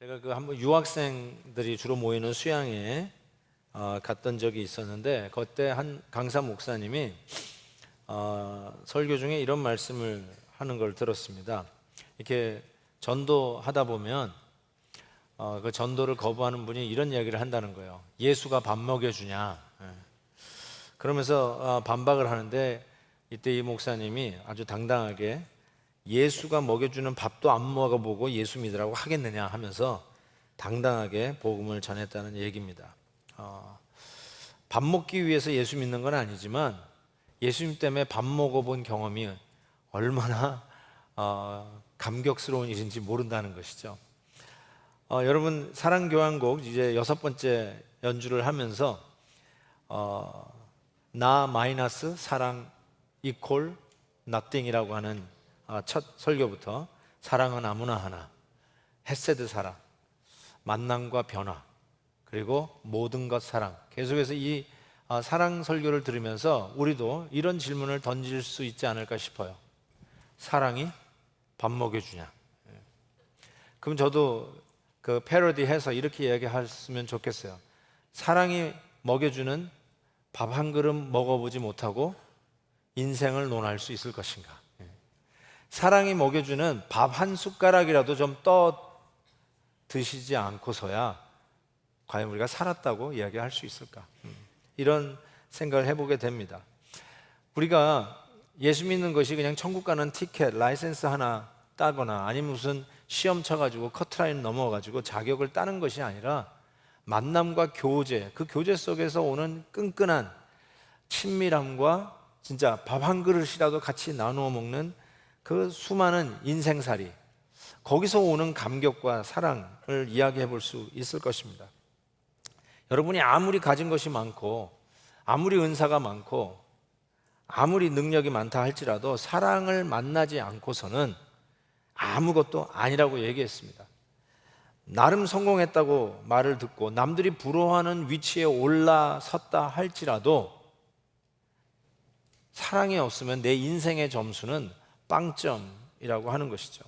제가 한번 유학생들이 주로 모이는 수양에 갔던 적이 있었는데, 그때 한 강사 목사님이 설교 중에 이런 말씀을 하는 걸 들었습니다. 이렇게 전도하다 보면 그 전도를 거부하는 분이 이런 이야기를 한다는 거예요. 예수가 밥 먹여주냐. 그러면서 반박을 하는데, 이때 이 목사님이 아주 당당하게 예수가 먹여주는 밥도 안 먹어보고 예수 믿으라고 하겠느냐 하면서 당당하게 복음을 전했다는 얘기입니다. 밥 먹기 위해서 예수 믿는 건 아니지만 예수님 때문에 밥 먹어본 경험이 얼마나 감격스러운 일인지 모른다는 것이죠. 여러분, 사랑교향곡 이제 6번째 연주를 하면서 나 마이너스 사랑 이퀄 nothing이라고 하는 첫 설교부터 사랑은 아무나 하나, 헤세드 사랑, 만남과 변화, 그리고 모든 것 사랑, 계속해서 이 사랑 설교를 들으면서 우리도 이런 질문을 던질 수 있지 않을까 싶어요. 사랑이 밥 먹여주냐? 그럼 저도 그 패러디 해서 이렇게 이야기했으면 좋겠어요. 사랑이 먹여주는 밥 한 그릇 먹어보지 못하고 인생을 논할 수 있을 것인가? 사랑이 먹여주는 밥 한 숟가락이라도 좀 떠 드시지 않고서야 과연 우리가 살았다고 이야기할 수 있을까? 이런 생각을 해보게 됩니다. 우리가 예수 믿는 것이 그냥 천국 가는 티켓, 라이센스 하나 따거나 아니면 무슨 시험 쳐가지고 커트라인 넘어가지고 자격을 따는 것이 아니라 만남과 교제, 그 교제 속에서 오는 끈끈한 친밀함과 진짜 밥 한 그릇이라도 같이 나누어 먹는 그 수많은 인생살이, 거기서 오는 감격과 사랑을 이야기해 볼 수 있을 것입니다. 여러분이 아무리 가진 것이 많고 아무리 은사가 많고 아무리 능력이 많다 할지라도 사랑을 만나지 않고서는 아무것도 아니라고 얘기했습니다. 나름 성공했다고 말을 듣고 남들이 부러워하는 위치에 올라섰다 할지라도 사랑이 없으면 내 인생의 점수는 빵점이라고 하는 것이죠.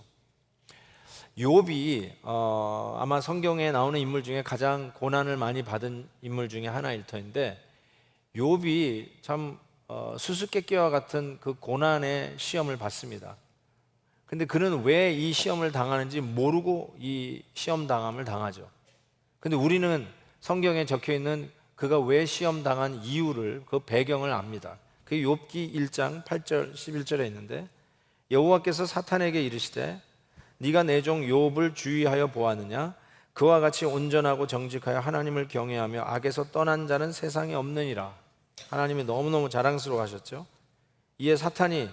욥이 아마 성경에 나오는 인물 중에 가장 고난을 많이 받은 인물 중에 하나일 터인데, 욥이 참 수수께끼와 같은 그 고난의 시험을 받습니다. 근데 그는 왜 이 시험을 당하는지 모르고 이 시험 당함을 당하죠. 근데 우리는 성경에 적혀 있는 그가 왜 시험 당한 이유를, 그 배경을 압니다. 그게 욥기 1장 8절 11절에 있는데, 여호와께서 사탄에게 이르시되 네가 내 종 욥을 주의하여 보았느냐? 그와 같이 온전하고 정직하여 하나님을 경외하며 악에서 떠난 자는 세상에 없느니라. 하나님이 너무너무 자랑스러워 하셨죠. 이에 사탄이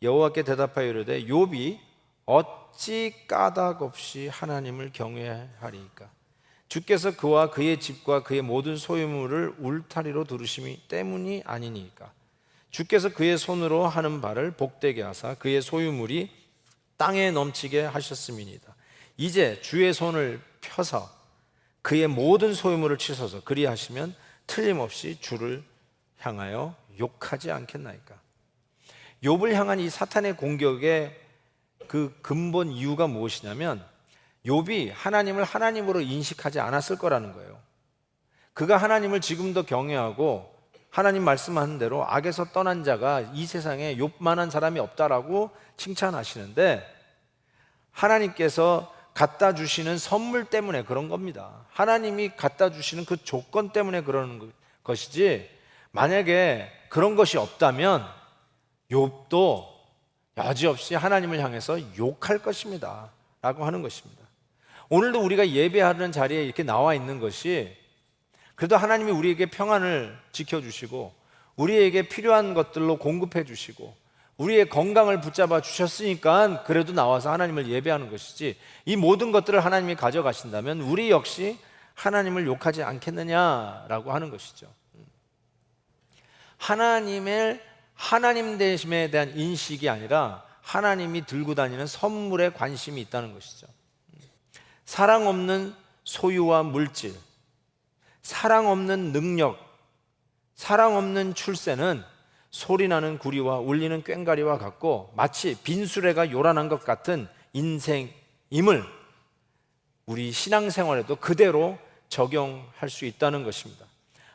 여호와께 대답하여 이르되 욥이 어찌 까닭 없이 하나님을 경외하리이까? 주께서 그와 그의 집과 그의 모든 소유물을 울타리로 두르심이 때문이 아니니까. 주께서 그의 손으로 하는 바를 복되게 하사 그의 소유물이 땅에 넘치게 하셨음이니이다. 이제 주의 손을 펴서 그의 모든 소유물을 치소서. 그리하시면 틀림없이 주를 향하여 욕하지 않겠나이까. 욥을 향한 이 사탄의 공격의 그 근본 이유가 무엇이냐면, 욥이 하나님을 하나님으로 인식하지 않았을 거라는 거예요. 그가 하나님을 지금도 경외하고 하나님 말씀하는 대로 악에서 떠난 자가 이 세상에 욥만한 사람이 없다라고 칭찬하시는데, 하나님께서 갖다 주시는 선물 때문에 그런 겁니다. 하나님이 갖다 주시는 그 조건 때문에 그러는 것이지, 만약에 그런 것이 없다면 욥도 여지없이 하나님을 향해서 욕할 것입니다 라고 하는 것입니다. 오늘도 우리가 예배하는 자리에 이렇게 나와 있는 것이, 그래도 하나님이 우리에게 평안을 지켜주시고 우리에게 필요한 것들로 공급해 주시고 우리의 건강을 붙잡아 주셨으니까 그래도 나와서 하나님을 예배하는 것이지, 이 모든 것들을 하나님이 가져가신다면 우리 역시 하나님을 욕하지 않겠느냐라고 하는 것이죠. 하나님의 하나님 되심에 대한 인식이 아니라 하나님이 들고 다니는 선물에 관심이 있다는 것이죠. 사랑 없는 소유와 물질, 사랑 없는 능력, 사랑 없는 출세는 소리나는 구리와 울리는 꽹과리와 같고 마치 빈수레가 요란한 것 같은 인생임을 우리 신앙생활에도 그대로 적용할 수 있다는 것입니다.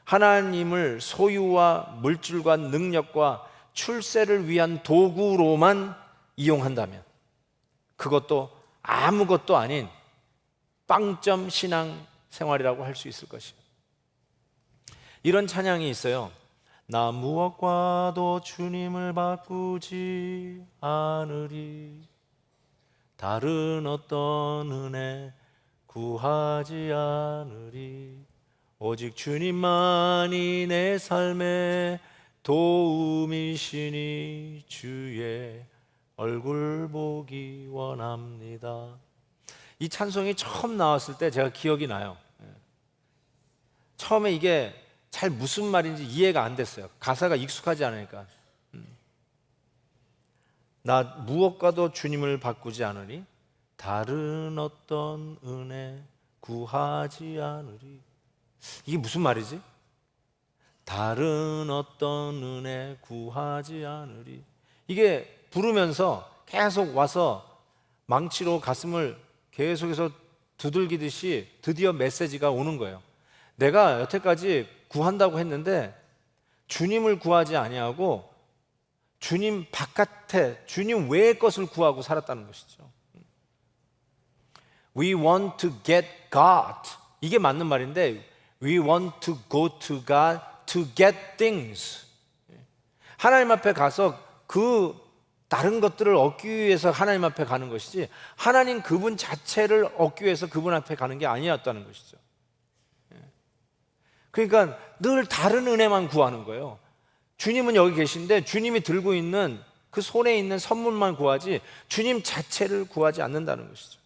하나님을 소유와 물질과 능력과 출세를 위한 도구로만 이용한다면 그것도 아무것도 아닌 빵점 신앙생활이라고 할 수 있을 것이에요. 이런 찬양이 있어요. 나 무엇과도 주님을 바꾸지 않으리, 다른 어떤 은혜 구하지 않으리, 오직 주님만이 내 삶의 도움이시니 주의 얼굴 보기 원합니다. 이 찬송이 처음 나왔을 때 제가 기억이 나요. 처음에 이게 잘 무슨 말인지 이해가 안 됐어요. 가사가 익숙하지 않으니까. 나 무엇과도 주님을 바꾸지 않으리, 다른 어떤 은혜 구하지 않으리. 이게 무슨 말이지? 다른 어떤 은혜 구하지 않으리. 이게 부르면서 계속 와서 망치로 가슴을 계속해서 두들기듯이 드디어 메시지가 오는 거예요. 내가 여태까지 구한다고 했는데 주님을 구하지 아니하고 주님 바깥에, 주님 외의 것을 구하고 살았다는 것이죠. We want to get God. 이게 맞는 말인데 We want to go to God to get things. 하나님 앞에 가서 그 다른 것들을 얻기 위해서 하나님 앞에 가는 것이지 하나님 그분 자체를 얻기 위해서 그분 앞에 가는 게 아니었다는 것이죠. 그러니까 늘 다른 은혜만 구하는 거예요. 주님은 여기 계신데 주님이 들고 있는 그 손에 있는 선물만 구하지 주님 자체를 구하지 않는다는 것이죠.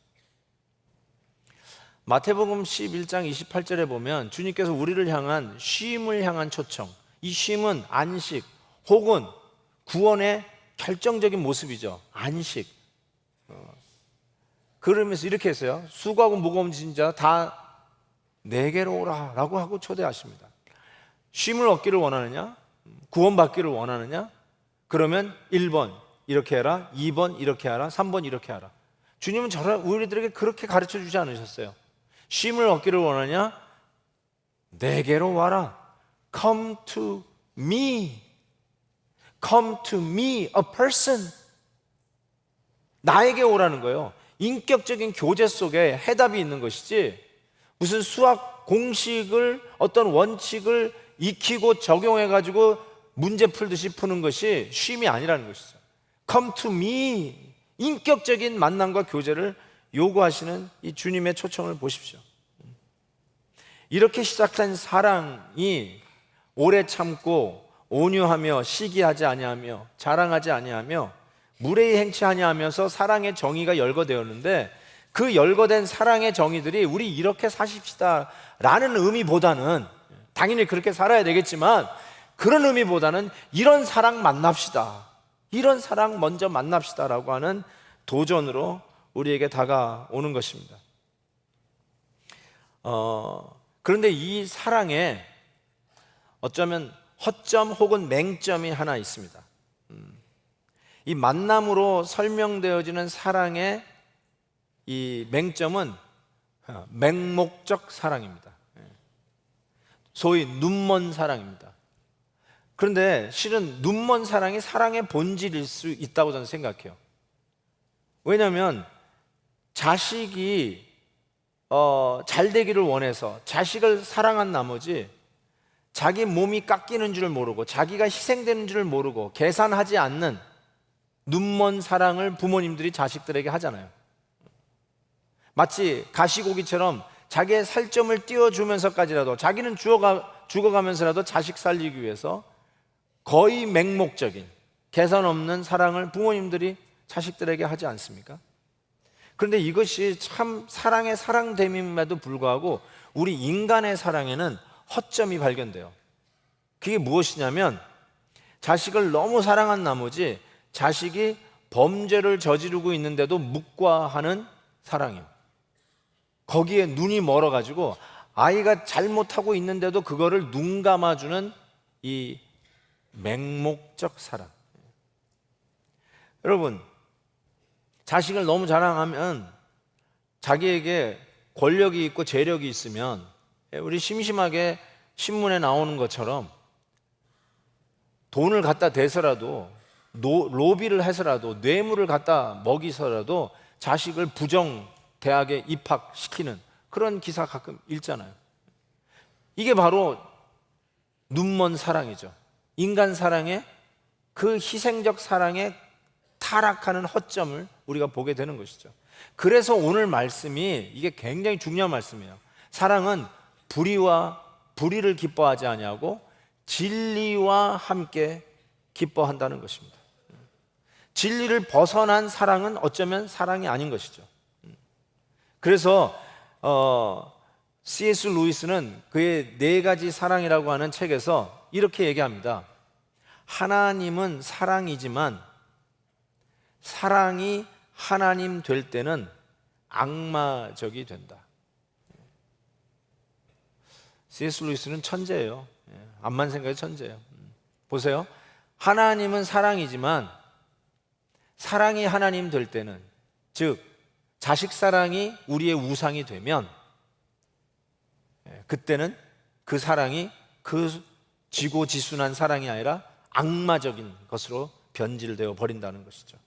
마태복음 11장 28절에 보면 주님께서 우리를 향한 쉼을 향한 초청, 이 쉼은 안식 혹은 구원의 결정적인 모습이죠. 안식. 그러면서 이렇게 했어요. 수고하고 무거운 짐진 자 다 내게로 오라 라고 하고 초대하십니다. 쉼을 얻기를 원하느냐? 구원받기를 원하느냐? 그러면 1번 이렇게 해라, 2번 이렇게 하라, 3번 이렇게 하라. 주님은 우리들에게 그렇게 가르쳐 주지 않으셨어요. 쉼을 얻기를 원하냐? 내게로 와라. Come to me. Come to me, a person. 나에게 오라는 거예요. 인격적인 교제 속에 해답이 있는 것이지 무슨 수학 공식을, 어떤 원칙을 익히고 적용해가지고 문제 풀듯이 푸는 것이 쉼이 아니라는 것이죠. Come to me. 인격적인 만남과 교제를 요구하시는 이 주님의 초청을 보십시오. 이렇게 시작된 사랑이 오래 참고 온유하며 시기하지 아니하며 자랑하지 아니하며 무례히 행치 아니하면서 사랑의 정의가 열거되었는데 그 열거된 사랑의 정의들이 우리 이렇게 사십시다 라는 의미보다는, 당연히 그렇게 살아야 되겠지만 그런 의미보다는 이런 사랑 만납시다, 이런 사랑 먼저 만납시다 라고 하는 도전으로 우리에게 다가오는 것입니다. 그런데 이 사랑에 어쩌면 허점 혹은 맹점이 하나 있습니다. 이 만남으로 설명되어지는 사랑의 이 맹점은 맹목적 사랑입니다. 소위 눈먼 사랑입니다. 그런데 실은 눈먼 사랑이 사랑의 본질일 수 있다고 저는 생각해요. 왜냐하면 자식이 잘 되기를 원해서 자식을 사랑한 나머지 자기 몸이 깎이는 줄 모르고 자기가 희생되는 줄 모르고 계산하지 않는 눈먼 사랑을 부모님들이 자식들에게 하잖아요. 마치 가시고기처럼 자기의 살점을 띄워주면서까지라도, 자기는 죽어가면서라도 자식 살리기 위해서 거의 맹목적인 계산 없는 사랑을 부모님들이 자식들에게 하지 않습니까? 그런데 이것이 참 사랑의 사랑됨임에도 불구하고 우리 인간의 사랑에는 허점이 발견돼요. 그게 무엇이냐면 자식을 너무 사랑한 나머지 자식이 범죄를 저지르고 있는데도 묵과하는 사랑이에요. 거기에 눈이 멀어가지고 아이가 잘못하고 있는데도 그거를 눈 감아주는 이 맹목적 사랑. 여러분, 자식을 너무 자랑하면 자기에게 권력이 있고 재력이 있으면 우리 심심하게 신문에 나오는 것처럼 돈을 갖다 대서라도 로비를 해서라도 뇌물을 갖다 먹이서라도 자식을 부정 대학에 입학시키는 그런 기사 가끔 읽잖아요. 이게 바로 눈먼 사랑이죠. 인간 사랑의 그 희생적 사랑의 타락하는 허점을 우리가 보게 되는 것이죠. 그래서 오늘 말씀이 이게 굉장히 중요한 말씀이에요. 사랑은 불의를 기뻐하지 아니하고 진리와 함께 기뻐한다는 것입니다. 진리를 벗어난 사랑은 어쩌면 사랑이 아닌 것이죠. 그래서 C.S. 루이스는 그의 4가지 사랑이라고 하는 책에서 이렇게 얘기합니다. 하나님은 사랑이지만 사랑이 하나님 될 때는 악마적이 된다. C.S. 루이스는 천재예요. 암만 생각해 천재예요. 보세요. 하나님은 사랑이지만 사랑이 하나님 될 때는, 즉 자식 사랑이 우리의 우상이 되면 그때는 그 사랑이 그 지고지순한 사랑이 아니라 악마적인 것으로 변질되어 버린다는 것이죠.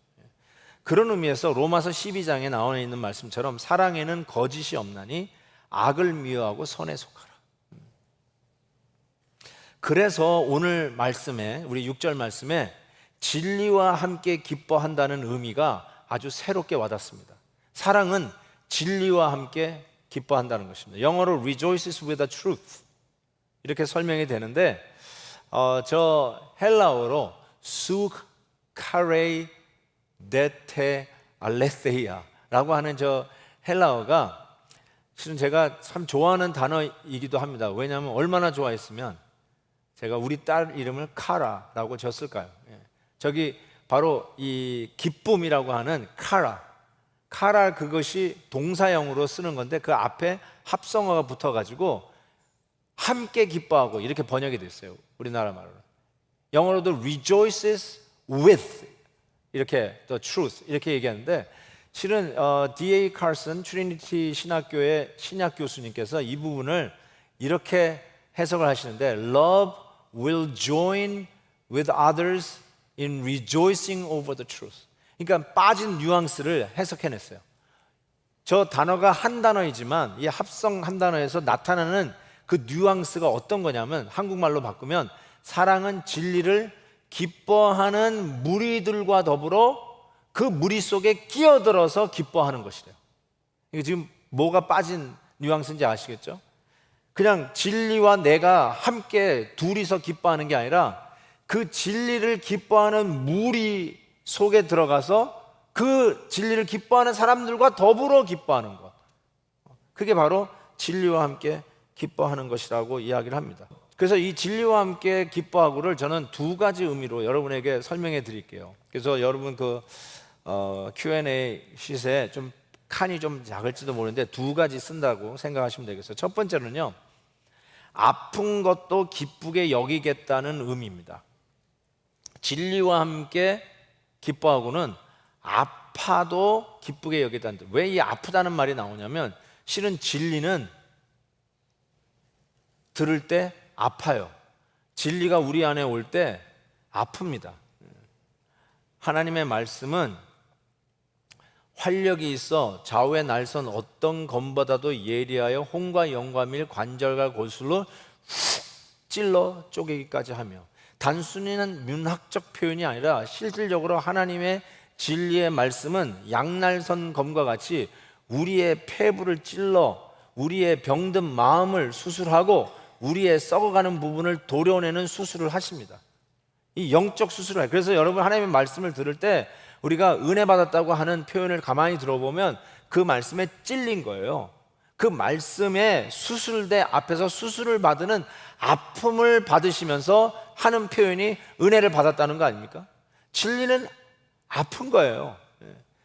그런 의미에서 로마서 12장에 나와 있는 말씀처럼 사랑에는 거짓이 없나니 악을 미워하고 선에 속하라. 그래서 오늘 말씀에, 우리 6절 말씀에 진리와 함께 기뻐한다는 의미가 아주 새롭게 와닿습니다. 사랑은 진리와 함께 기뻐한다는 것입니다. 영어로 rejoices with the truth 이렇게 설명이 되는데 저 헬라어로 수카레이 데테 알레세이아라고 하는 저 헬라어가 실은 제가 참 좋아하는 단어이기도 합니다. 왜냐하면 얼마나 좋아했으면 제가 우리 딸 이름을 카라라고 졌을까요? 저기 바로 이 기쁨이라고 하는 카라 그것이 동사형으로 쓰는 건데 그 앞에 합성어가 붙어가지고 함께 기뻐하고 이렇게 번역이 됐어요. 우리나라 말로. 영어로도 rejoices with 이렇게 the truth 이렇게 얘기하는데 실은 D.A. 칼슨 트리니티 신학교의 신약 교수님께서 이 부분을 이렇게 해석을 하시는데 Love will join with others in rejoicing over the truth. 그러니까 빠진 뉘앙스를 해석해냈어요. 저 단어가 한 단어이지만 이 합성 한 단어에서 나타나는 그 뉘앙스가 어떤 거냐면 한국말로 바꾸면 사랑은 진리를 기뻐하는 무리들과 더불어 그 무리 속에 끼어들어서 기뻐하는 것이래요. 이게 지금 뭐가 빠진 뉘앙스인지 아시겠죠? 그냥 진리와 내가 함께 둘이서 기뻐하는 게 아니라 그 진리를 기뻐하는 무리 속에 들어가서 그 진리를 기뻐하는 사람들과 더불어 기뻐하는 것. 그게 바로 진리와 함께 기뻐하는 것이라고 이야기를 합니다. 그래서 이 진리와 함께 기뻐하고를 저는 2가지 의미로 여러분에게 설명해 드릴게요. 그래서 여러분 그 Q&A 시트에 좀 칸이 좀 작을지도 모르는데 2가지 쓴다고 생각하시면 되겠어요. 첫 번째는요, 아픈 것도 기쁘게 여기겠다는 의미입니다. 진리와 함께 기뻐하고는 아파도 기쁘게 여기다는 뜻. 왜 이 아프다는 말이 나오냐면 실은 진리는 들을 때 아파요. 진리가 우리 안에 올 때 아픕니다. 하나님의 말씀은 활력이 있어 좌우에 날선 어떤 검보다도 예리하여 혼과 영과 관절과 골수로 훅 찔러 쪼개기까지 하며, 단순히는 문학적 표현이 아니라 실질적으로 하나님의 진리의 말씀은 양날선 검과 같이 우리의 폐부를 찔러 우리의 병든 마음을 수술하고 우리의 썩어가는 부분을 도려내는 수술을 하십니다. 이 영적 수술을 해요. 그래서 여러분 하나님의 말씀을 들을 때 우리가 은혜 받았다고 하는 표현을 가만히 들어보면 그 말씀에 찔린 거예요. 그 말씀에 수술대 앞에서 수술을 받는 아픔을 받으시면서 하는 표현이 은혜를 받았다는 거 아닙니까? 진리는 아픈 거예요.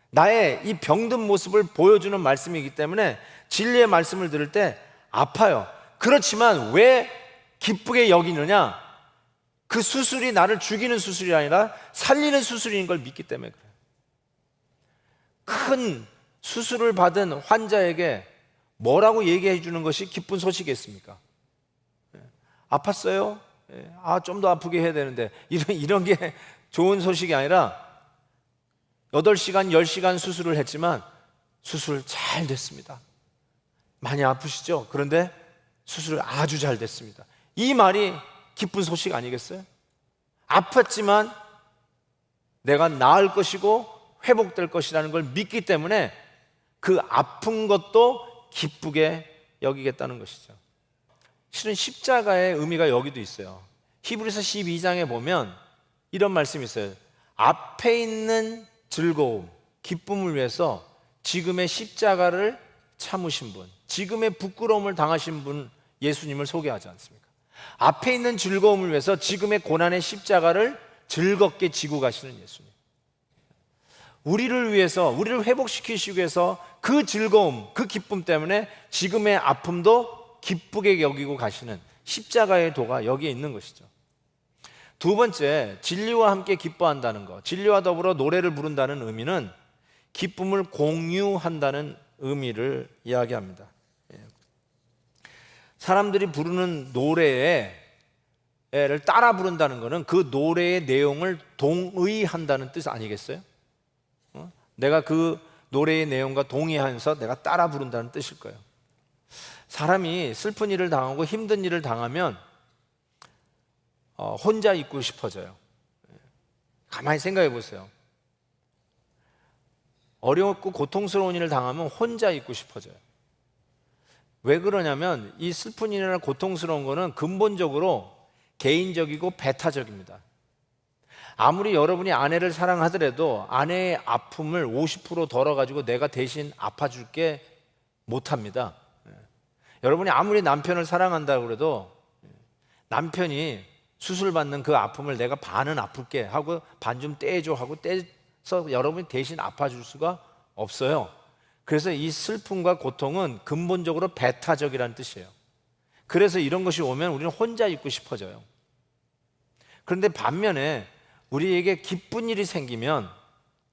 나의 이 병든 모습을 보여주는 말씀이기 때문에 진리의 말씀을 들을 때 아파요. 그렇지만 왜 기쁘게 여기느냐? 그 수술이 나를 죽이는 수술이 아니라 살리는 수술인 걸 믿기 때문에 그래요. 큰 수술을 받은 환자에게 뭐라고 얘기해 주는 것이 기쁜 소식이겠습니까? 아팠어요? 좀 더 아프게 해야 되는데 이런 게 좋은 소식이 아니라 8시간, 10시간 수술을 했지만 수술 잘 됐습니다. 많이 아프시죠? 그런데 수술 아주 잘 됐습니다. 이 말이 기쁜 소식 아니겠어요? 아팠지만 내가 나을 것이고 회복될 것이라는 걸 믿기 때문에 그 아픈 것도 기쁘게 여기겠다는 것이죠. 실은 십자가의 의미가 여기도 있어요. 히브리서 12장에 보면 이런 말씀이 있어요. 앞에 있는 즐거움, 기쁨을 위해서 지금의 십자가를 참으신 분, 지금의 부끄러움을 당하신 분 예수님을 소개하지 않습니까? 앞에 있는 즐거움을 위해서 지금의 고난의 십자가를 즐겁게 지고 가시는 예수님. 우리를 위해서, 우리를 회복시키시기 위해서 그 즐거움, 그 기쁨 때문에 지금의 아픔도 기쁘게 여기고 가시는 십자가의 도가 여기에 있는 것이죠. 두 번째, 진리와 함께 기뻐한다는 것, 진리와 더불어 노래를 부른다는 의미는 기쁨을 공유한다는 의미를 이야기합니다. 사람들이 부르는 노래를 따라 부른다는 것은 그 노래의 내용을 동의한다는 뜻 아니겠어요? 내가 그 노래의 내용과 동의하면서 내가 따라 부른다는 뜻일 거예요. 사람이 슬픈 일을 당하고 힘든 일을 당하면 혼자 있고 싶어져요. 가만히 생각해 보세요. 어렵고 고통스러운 일을 당하면 혼자 있고 싶어져요. 왜 그러냐면 이 슬픈 일이나 고통스러운 거는 근본적으로 개인적이고 배타적입니다. 아무리 여러분이 아내를 사랑하더라도 아내의 아픔을 50% 덜어가지고 내가 대신 아파줄게 못합니다. 여러분이 아무리 남편을 사랑한다고 해도 남편이 수술받는 그 아픔을 내가 반은 아플게 하고 반 좀 떼줘 하고 떼서 여러분이 대신 아파줄 수가 없어요. 그래서 이 슬픔과 고통은 근본적으로 배타적이라는 뜻이에요. 그래서 이런 것이 오면 우리는 혼자 있고 싶어져요. 그런데 반면에 우리에게 기쁜 일이 생기면,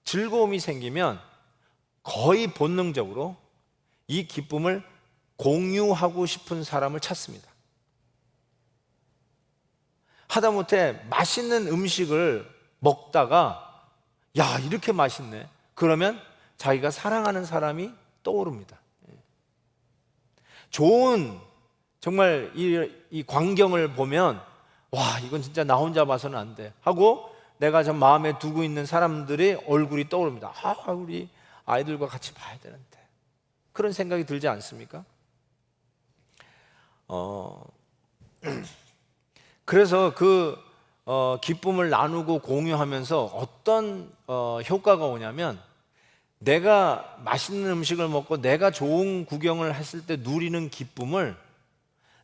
즐거움이 생기면 거의 본능적으로 이 기쁨을 공유하고 싶은 사람을 찾습니다. 하다못해 맛있는 음식을 먹다가 야, 이렇게 맛있네. 그러면 자기가 사랑하는 사람이 떠오릅니다. 좋은 정말 이 광경을 보면 와, 이건 진짜 나 혼자 봐서는 안 돼 하고 내가 좀 마음에 두고 있는 사람들의 얼굴이 떠오릅니다. 우리 아이들과 같이 봐야 되는데. 그런 생각이 들지 않습니까? 그래서 그 기쁨을 나누고 공유하면서 어떤 효과가 오냐면 내가 맛있는 음식을 먹고 내가 좋은 구경을 했을 때 누리는 기쁨을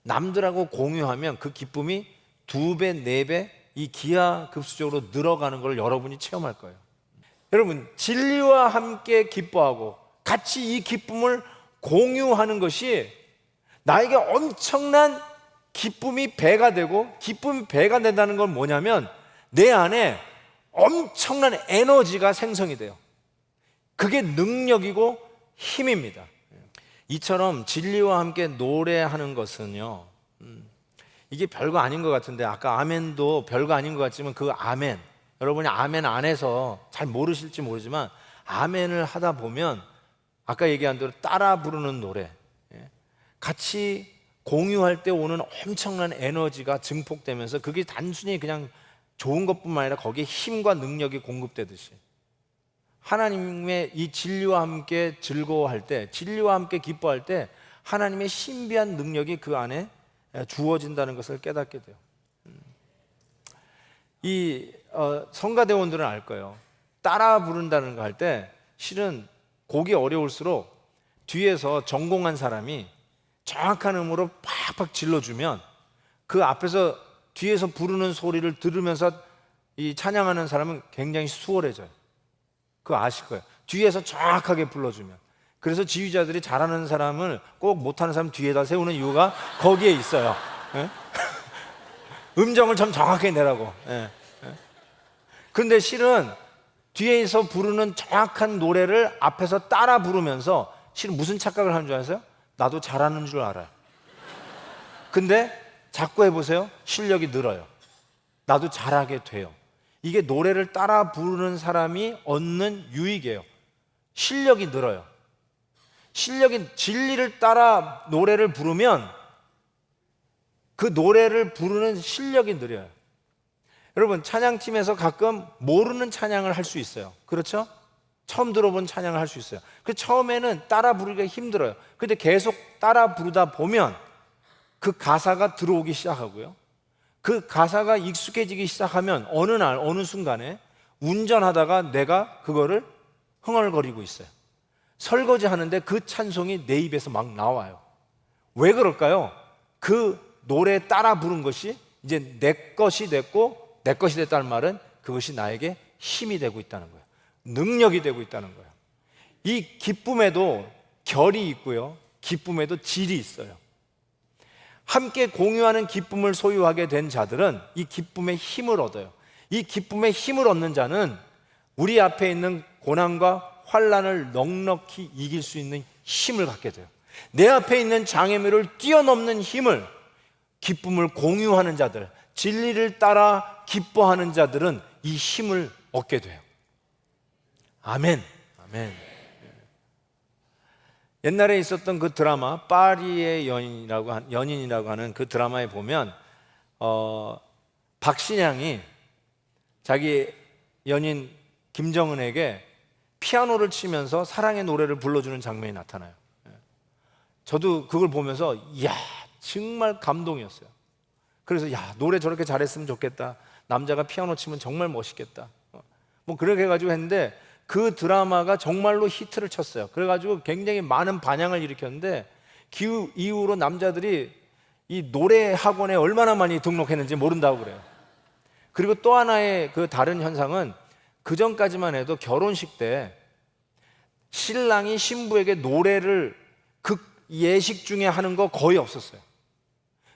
남들하고 공유하면 그 기쁨이 2배, 4배 이 기하급수적으로 늘어가는 걸 여러분이 체험할 거예요. 여러분, 진리와 함께 기뻐하고 같이 이 기쁨을 공유하는 것이 나에게 엄청난 기쁨이 배가 되고, 기쁨이 배가 된다는 건 뭐냐면 내 안에 엄청난 에너지가 생성이 돼요. 그게 능력이고 힘입니다. 이처럼 진리와 함께 노래하는 것은요, 이게 별거 아닌 것 같은데 아까 아멘도 별거 아닌 것 같지만 그 아멘, 여러분이 아멘 안에서 잘 모르실지 모르지만 아멘을 하다 보면 아까 얘기한 대로 따라 부르는 노래, 같이 공유할 때 오는 엄청난 에너지가 증폭되면서 그게 단순히 그냥 좋은 것뿐만 아니라 거기에 힘과 능력이 공급되듯이 하나님의 이 진리와 함께 즐거워할 때, 진리와 함께 기뻐할 때 하나님의 신비한 능력이 그 안에 주어진다는 것을 깨닫게 돼요. 이 성가대원들은 알 거예요. 따라 부른다는 거 할 때 실은 곡이 어려울수록 뒤에서 전공한 사람이 정확한 음으로 팍팍 질러주면 그 앞에서 뒤에서 부르는 소리를 들으면서 이 찬양하는 사람은 굉장히 수월해져요. 그거 아실 거예요. 뒤에서 정확하게 불러주면. 그래서 지휘자들이 잘하는 사람을 꼭 못하는 사람 뒤에다 세우는 이유가 거기에 있어요. 음정을 좀 정확하게 내라고. 그런데 실은 뒤에서 부르는 정확한 노래를 앞에서 따라 부르면서 실은 무슨 착각을 하는 줄 아세요? 나도 잘하는 줄 알아요. 근데 자꾸 해보세요. 실력이 늘어요. 나도 잘하게 돼요. 이게 노래를 따라 부르는 사람이 얻는 유익이에요. 실력이 늘어요. 진리를 따라 노래를 부르면 그 노래를 부르는 실력이 늘어요. 여러분, 찬양팀에서 가끔 모르는 찬양을 할 수 있어요. 그렇죠? 처음 들어본 찬양을 할 수 있어요. 그 처음에는 따라 부르기가 힘들어요. 근데 계속 따라 부르다 보면 그 가사가 들어오기 시작하고요. 그 가사가 익숙해지기 시작하면 어느 날 어느 순간에 운전하다가 내가 그거를 흥얼거리고 있어요. 설거지 하는데 그 찬송이 내 입에서 막 나와요. 왜 그럴까요? 그 노래 따라 부른 것이 이제 내 것이 됐고, 내 것이 됐다는 말은 그것이 나에게 힘이 되고 있다는 거예요. 능력이 되고 있다는 거예요. 이 기쁨에도 결이 있고요, 기쁨에도 질이 있어요. 함께 공유하는 기쁨을 소유하게 된 자들은 이 기쁨의 힘을 얻어요. 이 기쁨의 힘을 얻는 자는 우리 앞에 있는 고난과 환난을 넉넉히 이길 수 있는 힘을 갖게 돼요. 내 앞에 있는 장애물을 뛰어넘는 힘을, 기쁨을 공유하는 자들, 진리를 따라 기뻐하는 자들은 이 힘을 얻게 돼요. 아멘. 아멘. 옛날에 있었던 그 드라마 파리의 연인이라고 하는 그 드라마에 보면 박신양이 자기 연인 김정은에게 피아노를 치면서 사랑의 노래를 불러주는 장면이 나타나요. 저도 그걸 보면서 이야, 정말 감동이었어요. 그래서 야, 노래 저렇게 잘했으면 좋겠다. 남자가 피아노 치면 정말 멋있겠다. 뭐 그렇게 해가지고 했는데 그 드라마가 정말로 히트를 쳤어요. 그래가지고 굉장히 많은 반향을 일으켰는데 그 이후로 남자들이 이 노래 학원에 얼마나 많이 등록했는지 모른다고 그래요. 그리고 또 하나의 그 다른 현상은 그 전까지만 해도 결혼식 때 신랑이 신부에게 노래를 그 예식 중에 하는 거 거의 없었어요.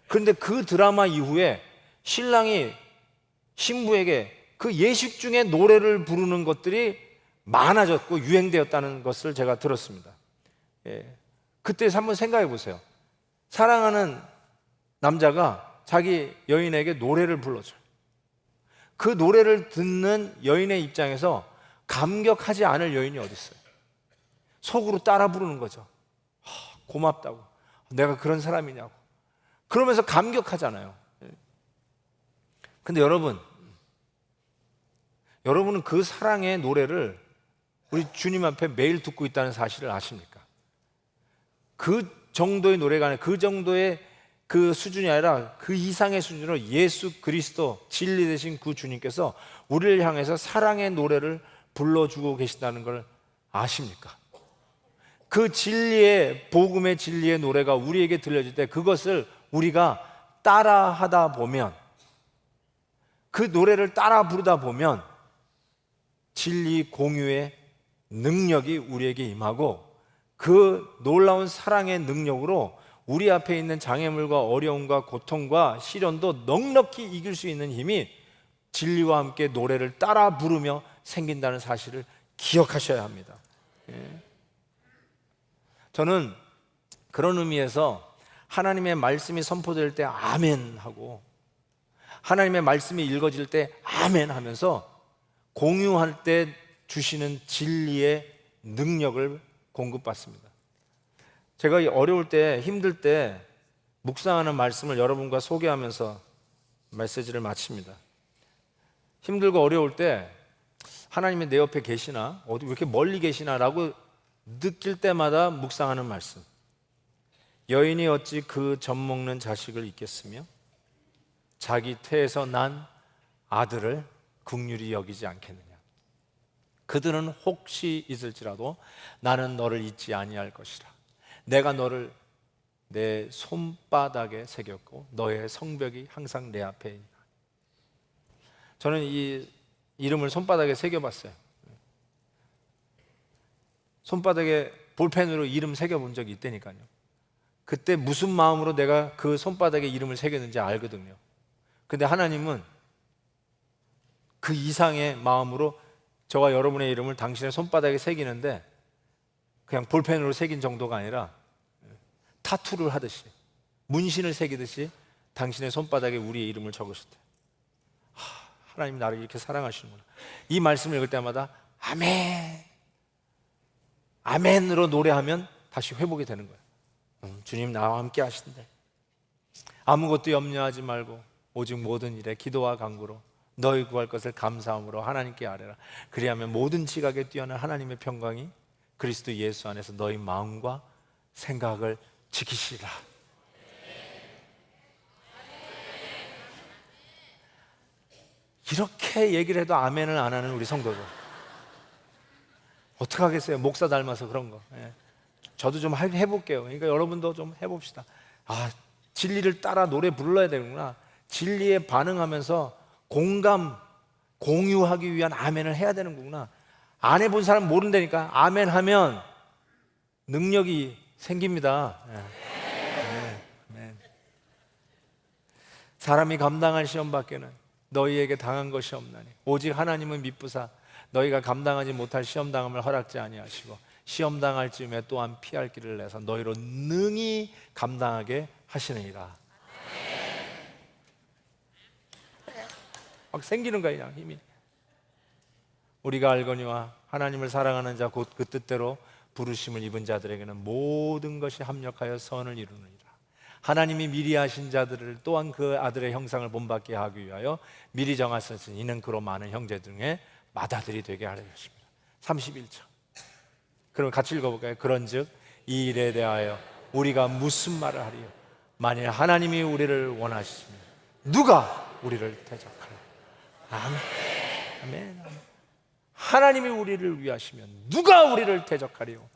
그런데 그 드라마 이후에 신랑이 신부에게 그 예식 중에 노래를 부르는 것들이 많아졌고 유행되었다는 것을 제가 들었습니다. 그때 한번 생각해 보세요. 사랑하는 남자가 자기 여인에게 노래를 불러줘요. 그 노래를 듣는 여인의 입장에서 감격하지 않을 여인이 어디 있어요? 속으로 따라 부르는 거죠. 고맙다고, 내가 그런 사람이냐고, 그러면서 감격하잖아요. 근데 여러분은 그 사랑의 노래를 우리 주님 앞에 매일 듣고 있다는 사실을 아십니까? 그 정도의 노래가 아니라 그 정도의 그 수준이 아니라 그 이상의 수준으로 예수 그리스도 진리 되신 그 주님께서 우리를 향해서 사랑의 노래를 불러주고 계신다는 걸 아십니까? 그 진리의, 복음의 진리의 노래가 우리에게 들려질 때 그것을 우리가 따라 하다 보면, 그 노래를 따라 부르다 보면 진리 공유의 능력이 우리에게 임하고 그 놀라운 사랑의 능력으로 우리 앞에 있는 장애물과 어려움과 고통과 시련도 넉넉히 이길 수 있는 힘이 진리와 함께 노래를 따라 부르며 생긴다는 사실을 기억하셔야 합니다. 저는 그런 의미에서 하나님의 말씀이 선포될 때 아멘 하고, 하나님의 말씀이 읽어질 때 아멘 하면서 공유할 때 주시는 진리의 능력을 공급받습니다. 제가 어려울 때, 힘들 때 묵상하는 말씀을 여러분과 소개하면서 메시지를 마칩니다. 힘들고 어려울 때 하나님이 내 옆에 계시나, 어디 왜 이렇게 멀리 계시나 라고 느낄 때마다 묵상하는 말씀. 여인이 어찌 그 젖먹는 자식을 잊겠으며 자기 태에서 난 아들을 긍휼히 여기지 않겠느냐. 그들은 혹시 있을지라도 나는 너를 잊지 아니할 것이라. 내가 너를 내 손바닥에 새겼고 너의 성벽이 항상 내 앞에 있다. 저는 이 이름을 손바닥에 새겨봤어요. 손바닥에 볼펜으로 이름 새겨본 적이 있다니까요. 그때 무슨 마음으로 내가 그 손바닥에 이름을 새겼는지 알거든요. 근데 하나님은 그 이상의 마음으로 저와 여러분의 이름을 당신의 손바닥에 새기는데 그냥 볼펜으로 새긴 정도가 아니라 타투를 하듯이, 문신을 새기듯이 당신의 손바닥에 우리의 이름을 적으셨대요. 하나님 나를 이렇게 사랑하시는구나. 이 말씀을 읽을 때마다 아멘, 아멘으로 노래하면 다시 회복이 되는 거예요. 주님 나와 함께 하신대. 아무것도 염려하지 말고 오직 모든 일에 기도와 간구로 너희 구할 것을 감사함으로 하나님께 아뢰라. 그리하면 모든 지각에 뛰어난 하나님의 평강이 그리스도 예수 안에서 너희 마음과 생각을 지키시라. 이렇게 얘기를 해도 아멘을 안 하는 우리 성도들 어떡하겠어요? 목사 닮아서 그런 거. 저도 좀 해볼게요. 그러니까 여러분도 좀 해봅시다. 진리를 따라 노래 불러야 되는구나. 진리에 반응하면서 공감, 공유하기 위한 아멘을 해야 되는 거구나. 안 해본 사람 모른다니까. 아멘 하면 능력이 생깁니다. 사람이 감당할 시험 밖에는 너희에게 당한 것이 없나니 오직 하나님은 미쁘사 너희가 감당하지 못할 시험 당함을 허락지 아니하시고 시험 당할 즈음에 또한 피할 길을 내서 너희로 능히 감당하게 하시느니라. 막 생기는 거야 그냥 힘이. 우리가 알거니와 하나님을 사랑하는 자 곧 그 뜻대로 부르심을 입은 자들에게는 모든 것이 합력하여 선을 이루느니라. 하나님이 미리 하신 자들을 또한 그 아들의 형상을 본받게 하기 위하여 미리 정하셨으니 이는 그로 많은 형제 중에 맏아들이 되게 하려 하십니다. 31절. 그럼 같이 읽어볼까요? 그런즉 이 일에 대하여 우리가 무슨 말을 하리요? 만일 하나님이 우리를 원하시면 누가 우리를 대적하리요? 아멘. 아멘. 아멘. 하나님이 우리를 위하시면 누가 우리를 대적하리요?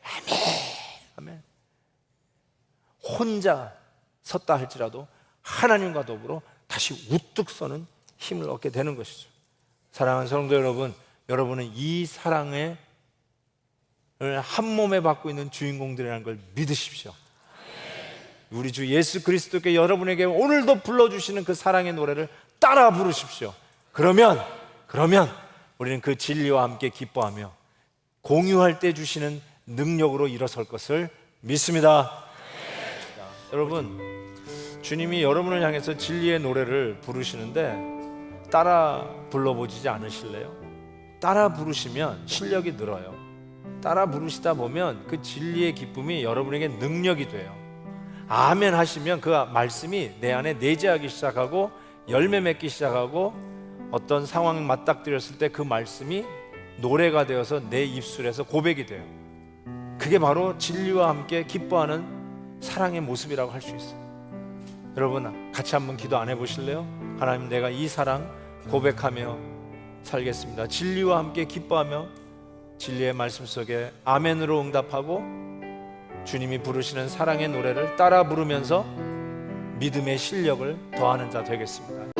아멘. 아멘. 혼자 섰다 할지라도 하나님과 더불어 다시 우뚝 서는 힘을 얻게 되는 것이죠. 사랑하는 성도 여러분, 여러분은 이 사랑을 한 몸에 받고 있는 주인공들이라는 걸 믿으십시오. 우리 주 예수 그리스도께 여러분에게 오늘도 불러주시는 그 사랑의 노래를 따라 부르십시오. 그러면 우리는 그 진리와 함께 기뻐하며 공유할 때 주시는 능력으로 일어설 것을 믿습니다. 여러분, 주님이 여러분을 향해서 진리의 노래를 부르시는데 따라 불러보지 않으실래요? 따라 부르시면 실력이 늘어요. 따라 부르시다 보면 그 진리의 기쁨이 여러분에게 능력이 돼요. 아멘 하시면 그 말씀이 내 안에 내재하기 시작하고 열매 맺기 시작하고 어떤 상황에 맞닥뜨렸을 때 그 말씀이 노래가 되어서 내 입술에서 고백이 돼요. 그게 바로 진리와 함께 기뻐하는 사랑의 모습이라고 할 수 있어요. 여러분 같이 한번 기도 안 해보실래요? 하나님, 내가 이 사랑 고백하며 살겠습니다. 진리와 함께 기뻐하며 진리의 말씀 속에 아멘으로 응답하고 주님이 부르시는 사랑의 노래를 따라 부르면서 믿음의 실력을 더하는 자 되겠습니다.